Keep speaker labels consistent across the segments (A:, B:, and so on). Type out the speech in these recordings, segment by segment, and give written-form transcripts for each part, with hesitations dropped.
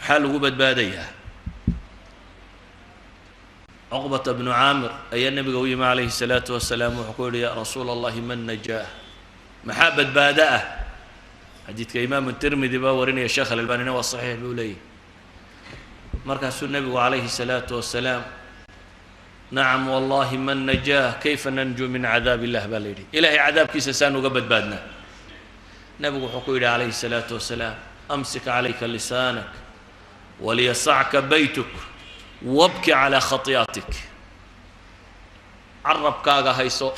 A: حال وبد بادية عقبة بن عامر أي النبي قوي عليه الصلاة والسلام وحكول يا رسول الله من نجاه محابة بادئة حديث كإمام الترمذي باورني يا شيخ الألباني والصحيح بيقولي مركز النبي عليه الصلاة والسلام نعم والله من نجاه كيف ننجو من عذاب الله بالليل إلهي عذاب كيس سانو قبل بادنا نبي حكول عليه الصلاة والسلام أمسك عليك لسانك وليسعك بيتك وابكي على خطياتك عرب كاغا هيسو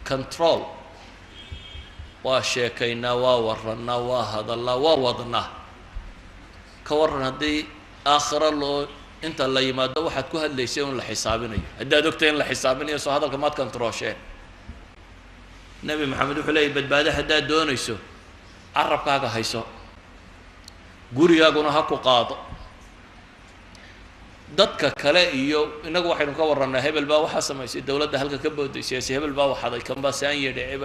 A: كنترول وشيكينا وورنا وهذا الله ووضنا كورنا دي آخر الله انت الله يماده واحد كهد ليسيون لحسابنا هدا دكتين لحسابنا يسو هذا الكمات كنتروشين نبي محمد وحلي بدباده هدا دونيسو عرب كاغا هيسو gurigaaguna ha ku qaado dadka kale iyo inagu waxaynu ka waranaa hebel baa waxa sameeyay dawladda halka ka boodaysay hebel baa waxaday kan baa saan yeedhay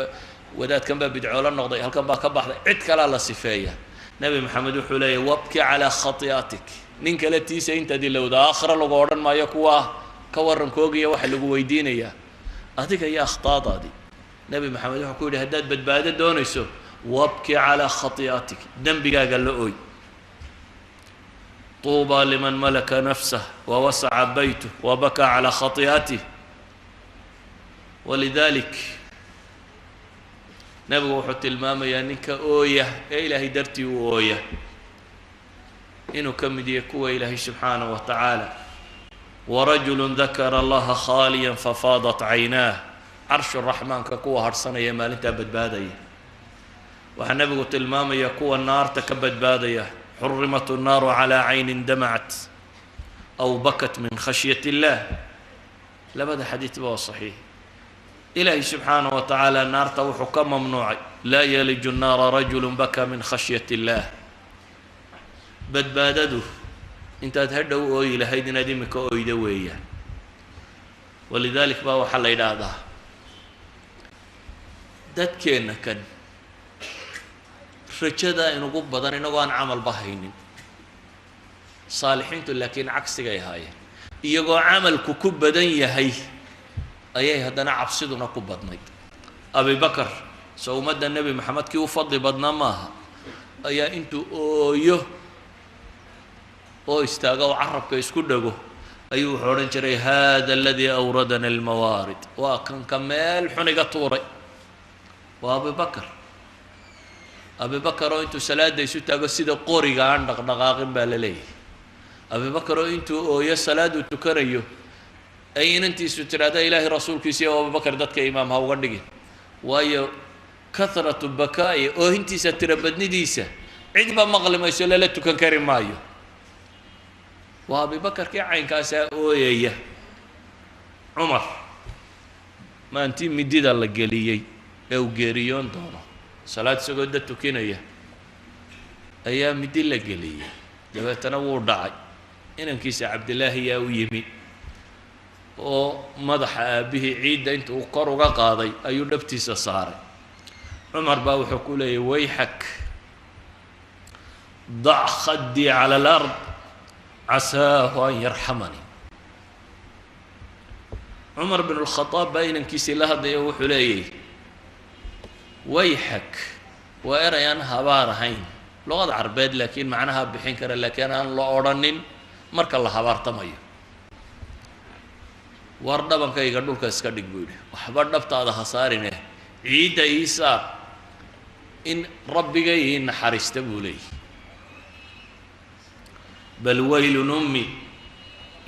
A: wadaad kan baa bidcoolo noqday halkan baa ka baxday cid kale la sifeeya nabi maxamed wuxuu leeyahay wabki ala khatiyatik nin kale tiisa inta dilowda aakhira lagu oran maayo kuwa ka waran koogiya waxa lagu weydiinaya adiga ya akhtaadaadi nabi maxamed wuxuu ku yiri hadaad badbaado doonayso wabki ala khatiyatik dambigaaga la ooy طوبى لمن ملك نفسه ووسع بيته وبكى على خطيئته ولذلك نبغى حتى الماما يانك أويه إلهي درتي وأويه إنه كم ديكوا إلهي سبحانه وتعالى ورجل ذكر الله خاليا ففاضت عيناه عرش الرحمن كقوة هرسنا يا مال انت بدبادية وحنبغى قلت الماما يقوى النار تكبد بادية حرمت النار على عين دمعت أو بكت من خشية الله لبدا حديث بها صحيح إلهي سبحانه وتعالى النار توحكم ممنوع لا يلج النار رجل بكى من خشية الله بدبادده انت تهدوا إلى هيدنا ديمك أويدوية ولذلك بها حل إلى هذا داد كينا كان رجدا إنه قب بدن إنه قان عمل بهين صالحين لكن عكس جاي هاي يجوا عمل كوكب بدن يهي أيه هذا عبصدنا كوب بدني أبي بكر سو مد النبي محمد كي وفضل بدنا ما أيه أنتو أيه أو استاجوا عرب كيسكون دجو أيوه حورن شري هذا الذي أوردنا الموارد وكان كمال حنقة طوري وأبي بكر أبي بكر أنتو سلاد يسوي تجسد قوري عندك نقاقم بالليل أبي بكر أنتو يا سلاد وتكريو أين أنت ستراد إلهي رسول كيسي وأبي بكر دتك إمام هاو غندقي ويا كثرة البكاء أو أنت ستربدني ديسة عندما مغلم يسول لا تكن كريم مايو وأبي بكر كي عين كاسة أويا عمر ما أنت مديد الله جليي أو جريون دونه صلاة سجودة تكينية أيام مدلة قلية جبت تنور داعي إن كيس عبد الله يا ويمي ومدح به عيد أنت وقروا قاضي أيو نبتيس صار عمر باو حكولي ويحك ضع خدي على الأرض عساه أن يرحمني عمر بن الخطاب بين كيس لهذا يوحليه ويحك وأرى أن هبار هين لغة عربية لكن معناها بحين كره لكن أنا لا أرنين مرك الله هبار تمايا ورد بنك يقدر كسكدك بيده وحبر نبت هذا خسارنه عيد عيسى إن ربي جاي إن حرست بولي بل ويل أمي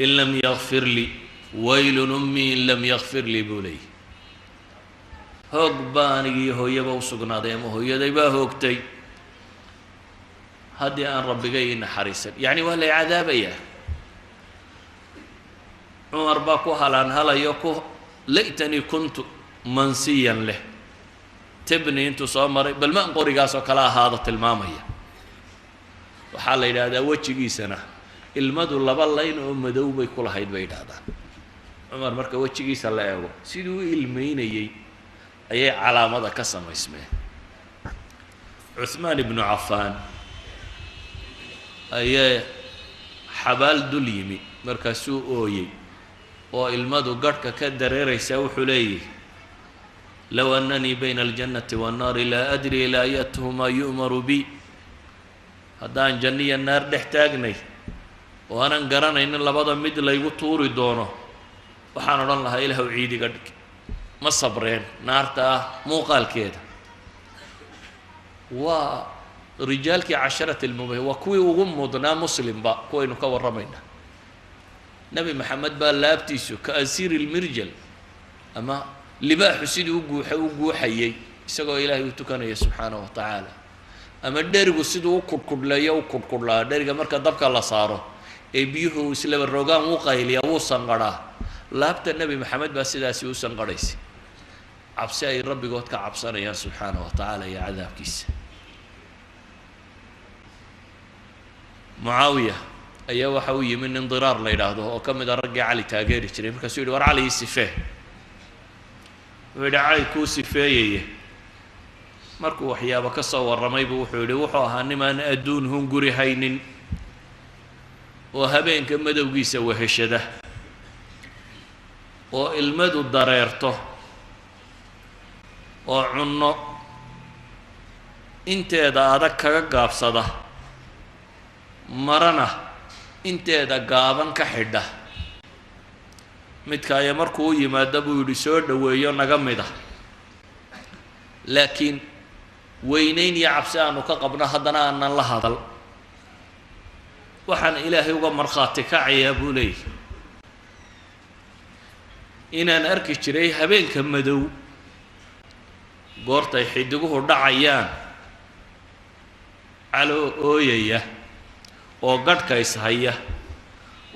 A: إن لم يغفر لي ويل أمي إن لم يغفر لي بولي هوق باني هو يبغى سجنا ده ما هو يدبا هوقتي هدي أن ربي جاي حريصا يعني ولا عذاب إياه عمر باكو هلان هلا يكو ليتني كنت منسيا له تبني انتو صامري بل ما انقوري قاسو كلا هذا المامية وحال إلى هذا وجهي سنة المدو لبالين ومدو بيكل هيد بيد هذا عمر مركا وجهي سلا يقول سيدو المين أي علامة قسم اسمه عثمان بن عفان ayaa xabaal dul yimi markaasuu ooyey oo ilmadu garhka ka dareeraysaa wuxuu leeyahy low annanii bayna aljannati waannaari laa adri ilaa ayatuhumaa yu'maru bi haddaan janno iyo naar dhex taagnay oo aanan garanaynin labada mid laygu tuuri doono waxaan odhan lahaa ilaahu ciidiga dhig ma sabreen naarta ah muuqaalkeeda waa rijaalkii casharati lmubah waa kuwii ugu mudnaa muslimba kuwaynu ka warramaynaa nebi maxamed baa laabtiisu ka asiiri lmirjal ama libaaxu sidii u guuxayey isagoo ilaahay u tukanaya subxaanahu wa tacaala ama dherigu siduu u kudhkudhleeyo u kudhkudhlaa dheriga marka dabka la saaro ee biyuhu islaba rogaan u qayliya wuu sanqadhaa laabta nebi maxamed baa sidaasi u sanqadhaysay cabsi ay rabbigood ka cabsanayaan subxaanahu wa tacaala iyo cadaabkiisa mucaawiya ayaa waxa u yimi nin diraar la yidhaahdo oo ka mid a raggii cali taageeri jiray markaasuu yidhi war cali ii sifee wuxuu yidhi cali kuu sifeeyeye markuu waxyaabo ka soo warramaybu wuxuu yidhi wuxuu ahaa nimaan adduun hunguri haynin oo habeenka madowgiisa weheshada oo ilmadu dareerto oo cunno inteeda adag kaga gaabsada marana inteeda gaaban ka xidha midka ayaa markuu u yimaado buu yidhi soo dhoweeyo naga mid ah laakiin weynayn iyo cabsi aanu ka qabno haddana aanan la hadal waxaan ilaahay uga markhaati kacayaa buu leeyahy inaan arki jiray habeenka madow goortay xidiguhu dhacayaan caloo ooyaya oo gadhka ishaya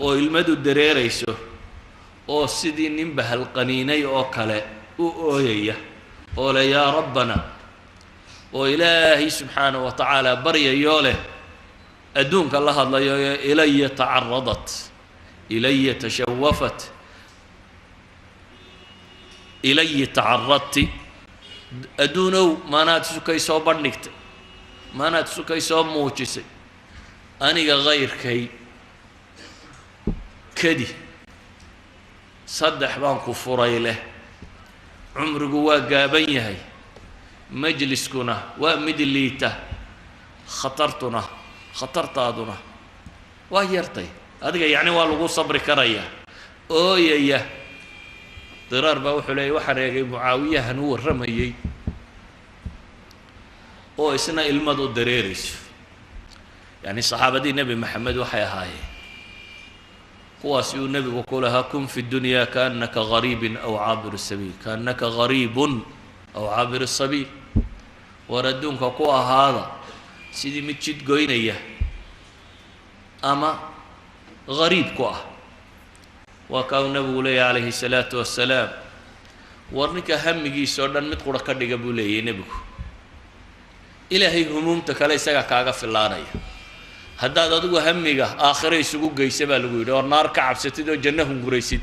A: oo ilmadu dareerayso oo sidii nin bahalqaniinay oo kale u ooyaya oo le yaa rabbana oo ilaahay subxaanahu wa tacaala baryayoo leh adduunka la hadlayo ilaya tacaradat ilaya tashawafat ilayi tacaradti adduunow maanaad sukay soo bandhigtay maanaad sukay soo muujisay aniga kayrkay kadi saddex baan ku furay leh cumrigu waa gaaban yahay majliskuna waa mid liita khatartaaduna waa yartay adiga yacni waa lagu sabri karayaa ooyaya diraar baa wuxuu leeyay waxaan eegay mucaawiyahan u warramayey oo isna ilmadu dareerayso yacni saxaabadii nebi maxamed waxay ahaayeen kuwaasi uu nebigu ku lahaa kun fi dunyaa kaannaka gariibin aw caabir sabiil kaannaka gariibun aw caabir sabiil war adduunka ku ahaada sidii mid jid goynaya ama gariib ku ah waa kaa uu nebigu leeyahy calayhi salaatu wassalaam war ninka hamigiisa oo dhan mid qura ka dhiga buu leeyahy nebigu ilaahay humuumta kale isaga kaaga filaanaya haddaad adigu hamiga aakhire isugu geysa baa lagu yidhi oo naar ka cabsatid oo janno hunguraysid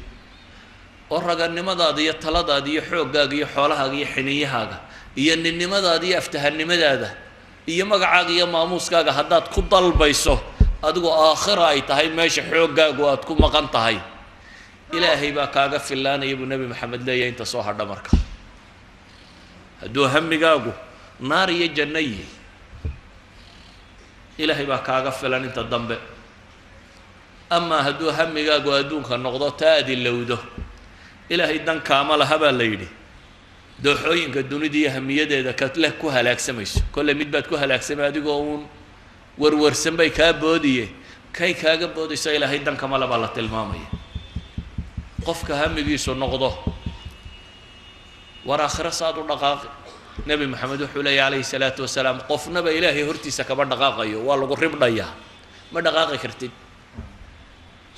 A: oo raganimadaada iyo taladaada iyo xooggaaga iyo xoolahaaga iyo xiniyahaaga iyo ninnimadaada iyo aftahannimadaada iyo magacaaga iyo maamuuskaaga haddaad ku dalbayso adigu aakhira ay tahay meesha xooggaagu aad ku maqan tahay ilaahay baa kaaga filaanaya buu nebi maxamed leeyahay inta soo hadha marka hadduu hamigaagu naar iyo janno yihi ilaahay baa kaaga filan inta dambe amaa hadduu hamigaagu adduunka noqdo taa ad ilowdo ilaahay dan kaama laha baa la yidhi dooxooyinka dunida iyo hamiyadeeda kaleh ku halaagsamayso kolle mid baad ku halaagsamay adigoo uun warwarsan bay kaa boodiye kay kaaga boodayso ilaahay dan kama le baa la tilmaamaya qofka hamigiisu noqdo war aakhiro saad u dhaqaaqi nebi maxamed wuxuu leeyahy calayhi salaatu wasalaam qofnaba ilaahay hortiisa kama dhaqaaqayo waa lagu ribdhayaa ma dhaqaaqi kartid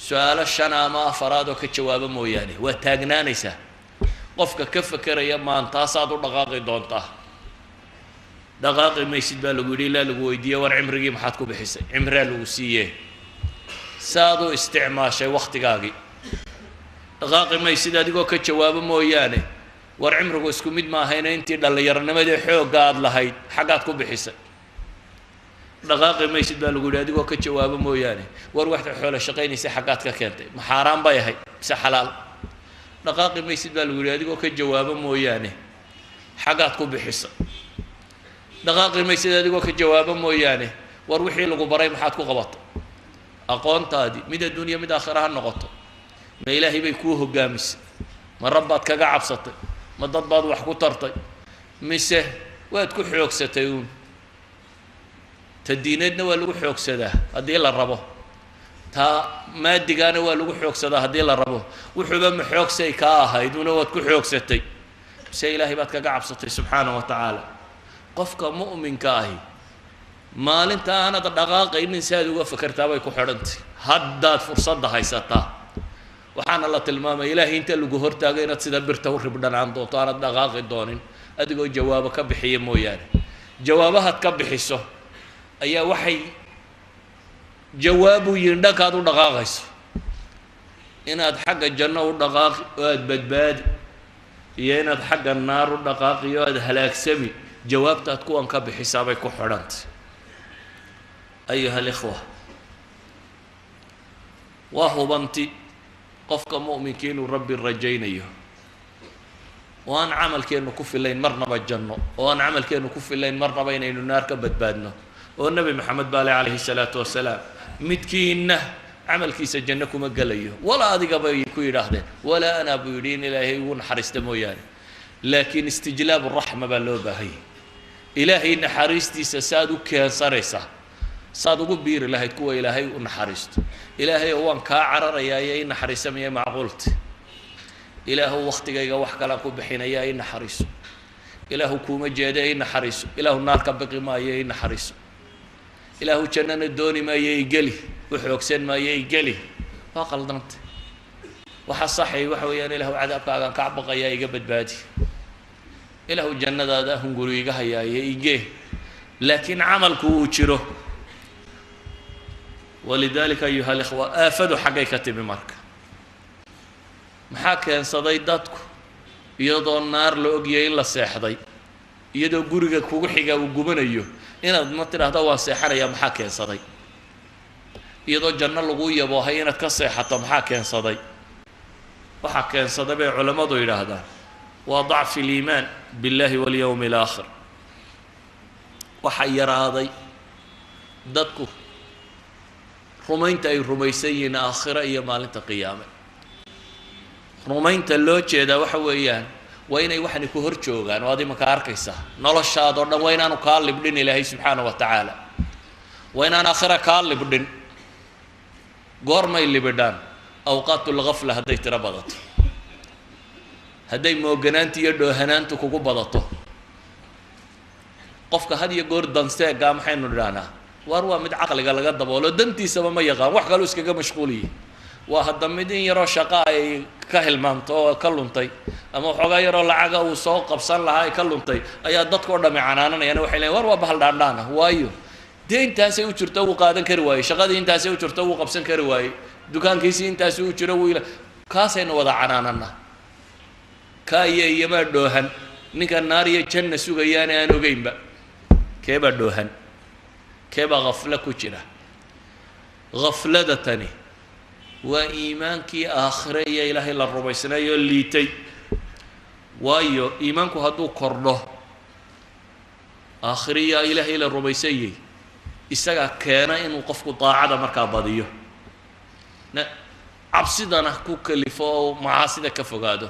A: su-aalo shan ama afaraad oo ka jawaabo mooyaane waa taagnaanaysaa qofka ka fekeraya maantaasaad u dhaqaaqi doontaa dhaqaaqi maysid baa lagu yidhi ilaa lagu weydiiye war cimrigii maxaad ku bixisay cimraa lagu siiyee saad u isticmaashay wakhtigaagii dhaqaaqi maysid adigoo ka jawaabo mooyaane war cimrigu isku mid maahayna intii dhallinyaronimadii xoogga aada lahayd xaggaad ku bixisay dhaqaaqi maysid baa lagu yidhi adigoo ka jawaabo mooyaane war waxta xoolo shaqaynaysa xaggaad ka keentay ma xaaraan bay ahayd mise xalaal dhaqaaqi maysid baa lagu yidhi adigoo ka jawaabo mooyaane xaggaad ku bixisa dhaqaaqi maysid adigoo ka jawaabo mooyaane war wixii lagu baray maxaad ku qabatay aqoontaadii mid adduunya mid aakhira ha noqoto ma ilaahay bay kuu hoggaamisay ma rabbaad kaga cabsatay ma dad baad wax ku tartay mise waad ku xoogsatay uun ta diineedna waa lagu xoogsadaa haddii la rabo taa maadigaana waa lagu xoogsadaa haddii la rabo wuxuuba ma xoogsay kaa ahayd una waad ku xoogsatay mise ilaahay baad kaga cabsatay subxaana wa tacaala qofka mu'minka ahi maalinta aanad dhaqaaqaynin si aad uga fakertaa bay ku xidhantay haddaad fursadda haysataa waxaana la tilmaamay ilaahay inta lagu hortaago inaad sida birta u ribdhanaan doonto aanad dhaqaaqi doonin adigoo jawaabo ka bixiya mooyaane jawaabahaad ka bixiso ayaa waxay jawaabu yihiin dhankaad u dhaqaaqayso inaad xagga janno u dhaqaaqi oo aada badbaadi iyo inaad xagga naar u dhaqaaqi oo aada halaagsami jawaabtaad kuwan ka bixisaa bay ku xidhantay ayuha alikhwa waa hubanti qofka mu'minkii inuu rabbi rajaynayo oo aan camalkeennu ku filayn marnaba janno oo aan camalkeennu ku filayn marnaba inaynu naar ka badbaadno oo nebi maxamed baale calayhi salaatu wasalaam midkiinna camalkiisa janno kuma gelayo walaa adiga bay ku yidhaahdeen walaa anaa buu yidhi in ilaahay ugu naxariista mooyaane laakiin istijlaabu raxma baa loo baahayay ilaahay naxariistiisa saaad u keensanaysaa saad ugu biiri lahayd kuwa ilaahay u naxariisto ilaahay oo waan kaa cararayaa iyo i naxariisamaya macquulti ilaahu waktigayga wax kalaan ku bixinayaa i naxariiso ilaahu kuuma jeeda i naxariiso ilaahu naar ka biqi maayo i naxariiso ilaahu jannana dooni maayo i geli u xoogsan maayo i geli waa qaldantay waxa saxay waxa weeyaan ilaahu cadaabkaagaan ka baqayaa iga badbaadi ilaahu jannadaada hunguri iga hayaaye igee laakiin camalku uu jiro walidaalika ayuha alikhwa aafadu xaggay ka timi marka maxaa keensaday dadku iyadoo naar la ogyahay in la seexday iyadoo guriga kugu xiga uu gubanayo inaad ma tidhaahdo waan seexanayaa maxaa keensaday iyadoo janno lagu yaboohay inaad ka seexato maxaa keensaday waxaa keensaday bay culammadu yidhaahdaan waa dacfi liimaan biاllahi walyowmi alaakhir waxaa yaraaday dadku rumaynta ay rumaysan yihiin aakhiro iyo maalinta qiyaame rumaynta loo jeedaa waxa weeyaan waa inay waxani ku hor joogaan oo ad imanka arkaysaa noloshaadoo dhan waa inaanu kaa libdhin ilaahay subxaana wa tacaala waa inaan aakhira kaa libdhin goormay libidhaan awqaatulgafla hadday tiro badato hadday mooganaanta iyo dhoohanaantu kugu badato qofka had iyo goor danseegaa maxaynu idhahnaa waar waa mid caqliga laga daboolo dantiisaba ma yaqaan wax kaloo iskaga mashquuliyi waa hadda mid in yaroo shaqa ay ka hilmaamto oo ka luntay ama waxoogaa yaroo lacaga uu soo qabsan lahaa ay ka luntay ayaa dadkao dhami canaananayaan waxay leeyiin war waa bahal dhaandhaana waayo dee intaasay u jirto wuu qaadan kari waayey shaqadii intaasay u jirto wuu qabsan kari waayey dukaankiisii intaasi u jiro wuu kaasaynu wada canaanana kaa iyo iyomaa dhoohan ninka naar iyo janna sugayaane aan ogeynba keebaa dhoohan keebaa haflo ku jira haflada tani waa iimaankii aakhire iyo ilaahay la rumaysnaayoo liitay waayo iimaanku hadduu kordho aakhire iyo ilaahay la rumaysanyay isagaa keena inuu qofku daacada markaa badiyo cabsidana ku kalifo oo macaasida ka fogaado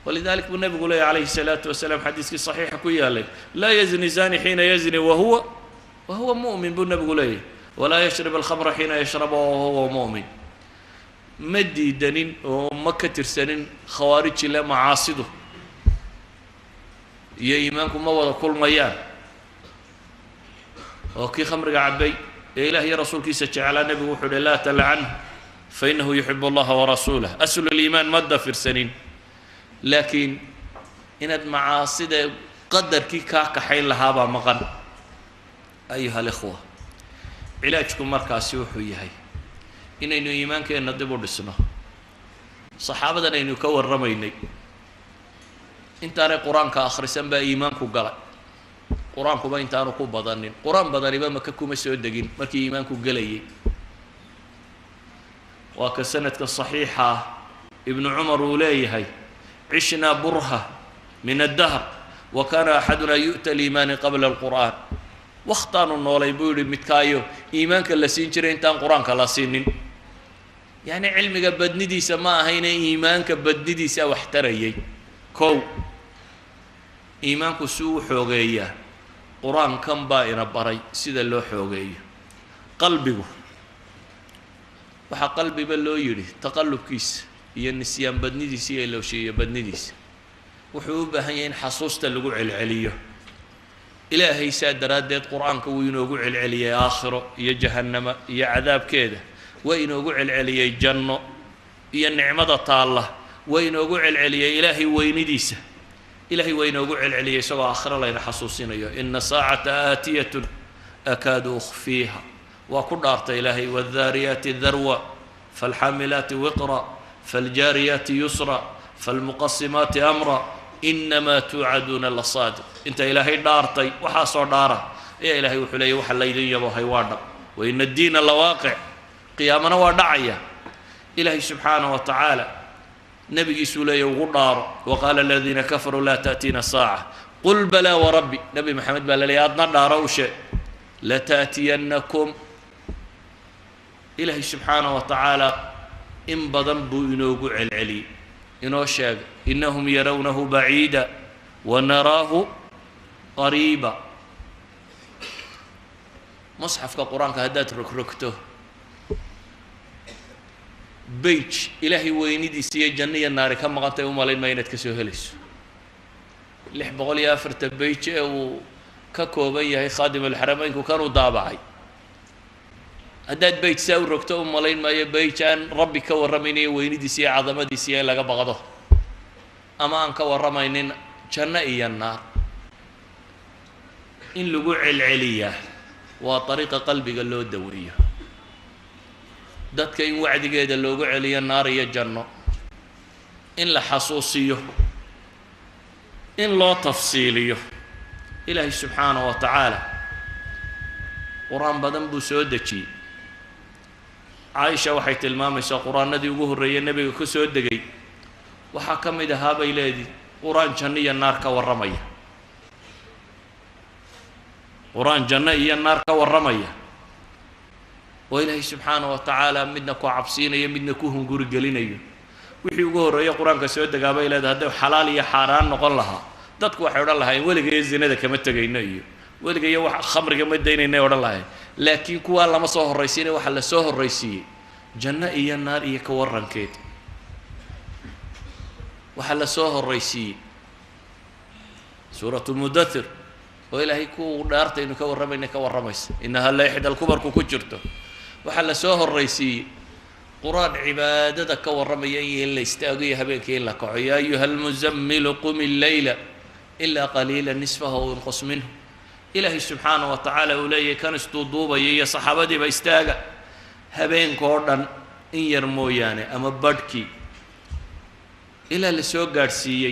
A: walidalik buu nabigu leeyahy calayhi الsalaatu wasalaam xadiiskii صaxiixa ku yaalay laa yazni zani xiina yazni wahuwa mu'min buu nabigu leeyahy walaa yashrib alkhamra xiina yashraba wahuwa mu'min ma diidanin oo ma ka tirsanin khawaariji le macaasidu iyo iimaanku ma wada kulmayaan oo kii khamriga cabay ee ilaah iyo rasuulkiisa jeclaa nebigu wuxuu uhi laa talcanhu fainahu yuxibu allaha warasuulah aslu liimaan ma dafirsanin laakiin inaad macaasida qadarkii kaa kaxayn lahaabaa maqan ayuha alikhwa cilaajku markaasi wuxuu yahay inaynu iimaankeenna dib u dhisno saxaabadan aynu ka warramaynay intaanay qur-aanka akhrisan baa iimaanku galay قرآن كوبا إنتانو كوبا ظنين قرآن بدن يبقى مككو مسودجين مركي إيمانكو جلي وكسنة الصحيحة ابن عمر وليه عشنا برهة من الدهر وكان أحدنا يؤتى الإيمان قبل القرآن واختاروا النولي بيقول متكايو إيمانك اللي سينشرين تان قرآن كلا سنين يعني علمك بدندي سما هنا إيمانك بدندي سا واحتريي كو إيمانك سو حوغية قرآن كم بائنا بري سيدا لو حوغية قلبه وحا قلبي بلو يري تقلب كيس هي النسيان بدندي سي لو شيء بدندي وحوبها هين حصوصته اللي قوع العليه إلهي سادرادات قرآن كوينو قوع العليه آخره يا جهنم يا عذاب كذا وينو قوع العليه جنة يا النعمة طالة وينو قوع العليه إلهي وينديسه إلهي وينو قوع العليه سوى آخر الله ينحصوصين إن ساعة آتية أكاد أخفيها وكل أرت إلهي والذاريات ذروة فالحاملات وقرا فالجاريات يسرا فالمقسمات أمرا إنما توعدون لصادق أنت إلهي دارتي وحاصر داره يا إلهي وحلي وحليدي يا بوهي وارد وإن الدين لواقع قيامنا ودعية إلهي سبحانه وتعالى نبي سولي وغدار وقال الذين كفروا لا تأتينا الساعة قل بلى وربي نبي محمد بلى لي أدنى داروش لتأتينكم إلهي سبحانه وتعالى إن بضنبوا إنوقع العلي إنه شاق إنهم يرونه بعيدا ونراه قريبا مصحف كقرآن كهدات ركركته بيج إلهي وينيدي سي جنية النار كم غطي ومالين ما ينتكسو هلس اللي بقول يا فرت بيج وككوبية هي خادم الحرمين وكانوا ضابعي هداد بيت ساور ركتو مالين ما يبيتان ربي كورميني وينيدي سي عظمتي سي لغا بغضه اما ان كورمينين جنة إيا النار ان لقوع العلية وطريق قلبي قال له الدورية دادك ان وعد قيد اللقوع عليا النار يا جنة ان لحصوصيه ان لا تفصيليه إلهي سبحانه وتعالى قرآن بدن بسودتي عائشة waxay tilmaamaysaa quraanadii ugu horeeyay nabiga ku soo degay waxa kamid ah bayleedi quraan janno iyo naar ka waramaya quraan janno iyo naar ka waramaya oo Ilaahay subhanahu wa ta'ala midna ku cabsiinayo midna ku hunguri gelinayo wixii ugu horeeyay quraanka soo degaa bayleedi haday xalaal iyo xaraan noqon lahaa dadku waxay oran lahayn waligeey zinada kama tagayno iyo waligeey wax khamriga ma daynayna oran lahayn laakiin kuwa lama soo horeysiin waxa la soo horeysiyay janno iyo naar iyo ka warankeed waxa la soo horeysiyay suuratu mudaththir oo ilaahay ku dhaartay inuu ka waramayna ka waramaysa innaha la ihda al-kubar ku jirto waxa la soo horeysiyay quraan cibaadada ka waramaya in la istaagiyo habeenkii la kaco ya ayuhal muzammil qum al-layla illa qalilan nisfahu aw inqus minhu إلهي سبحانه وتعالى وليه كان استوضوبا يا صحابتي باستاغا هبين كوردن إن يرموياني أما بدكي إلى لسوق غارسيي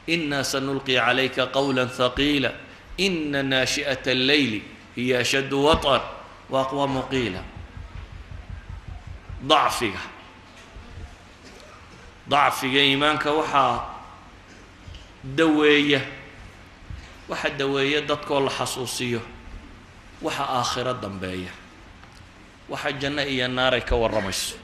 A: إنا سنلقي عليك قولا ثقيلا إن ناشئة الليل هي أشد وطر وأقوى مقيلا ضعفك إيمانك وحا دوية waxa daweeyay dadka la xasuusiyo waxa aakhirada dambeeya waxa janno iyo naar ay ka waramayso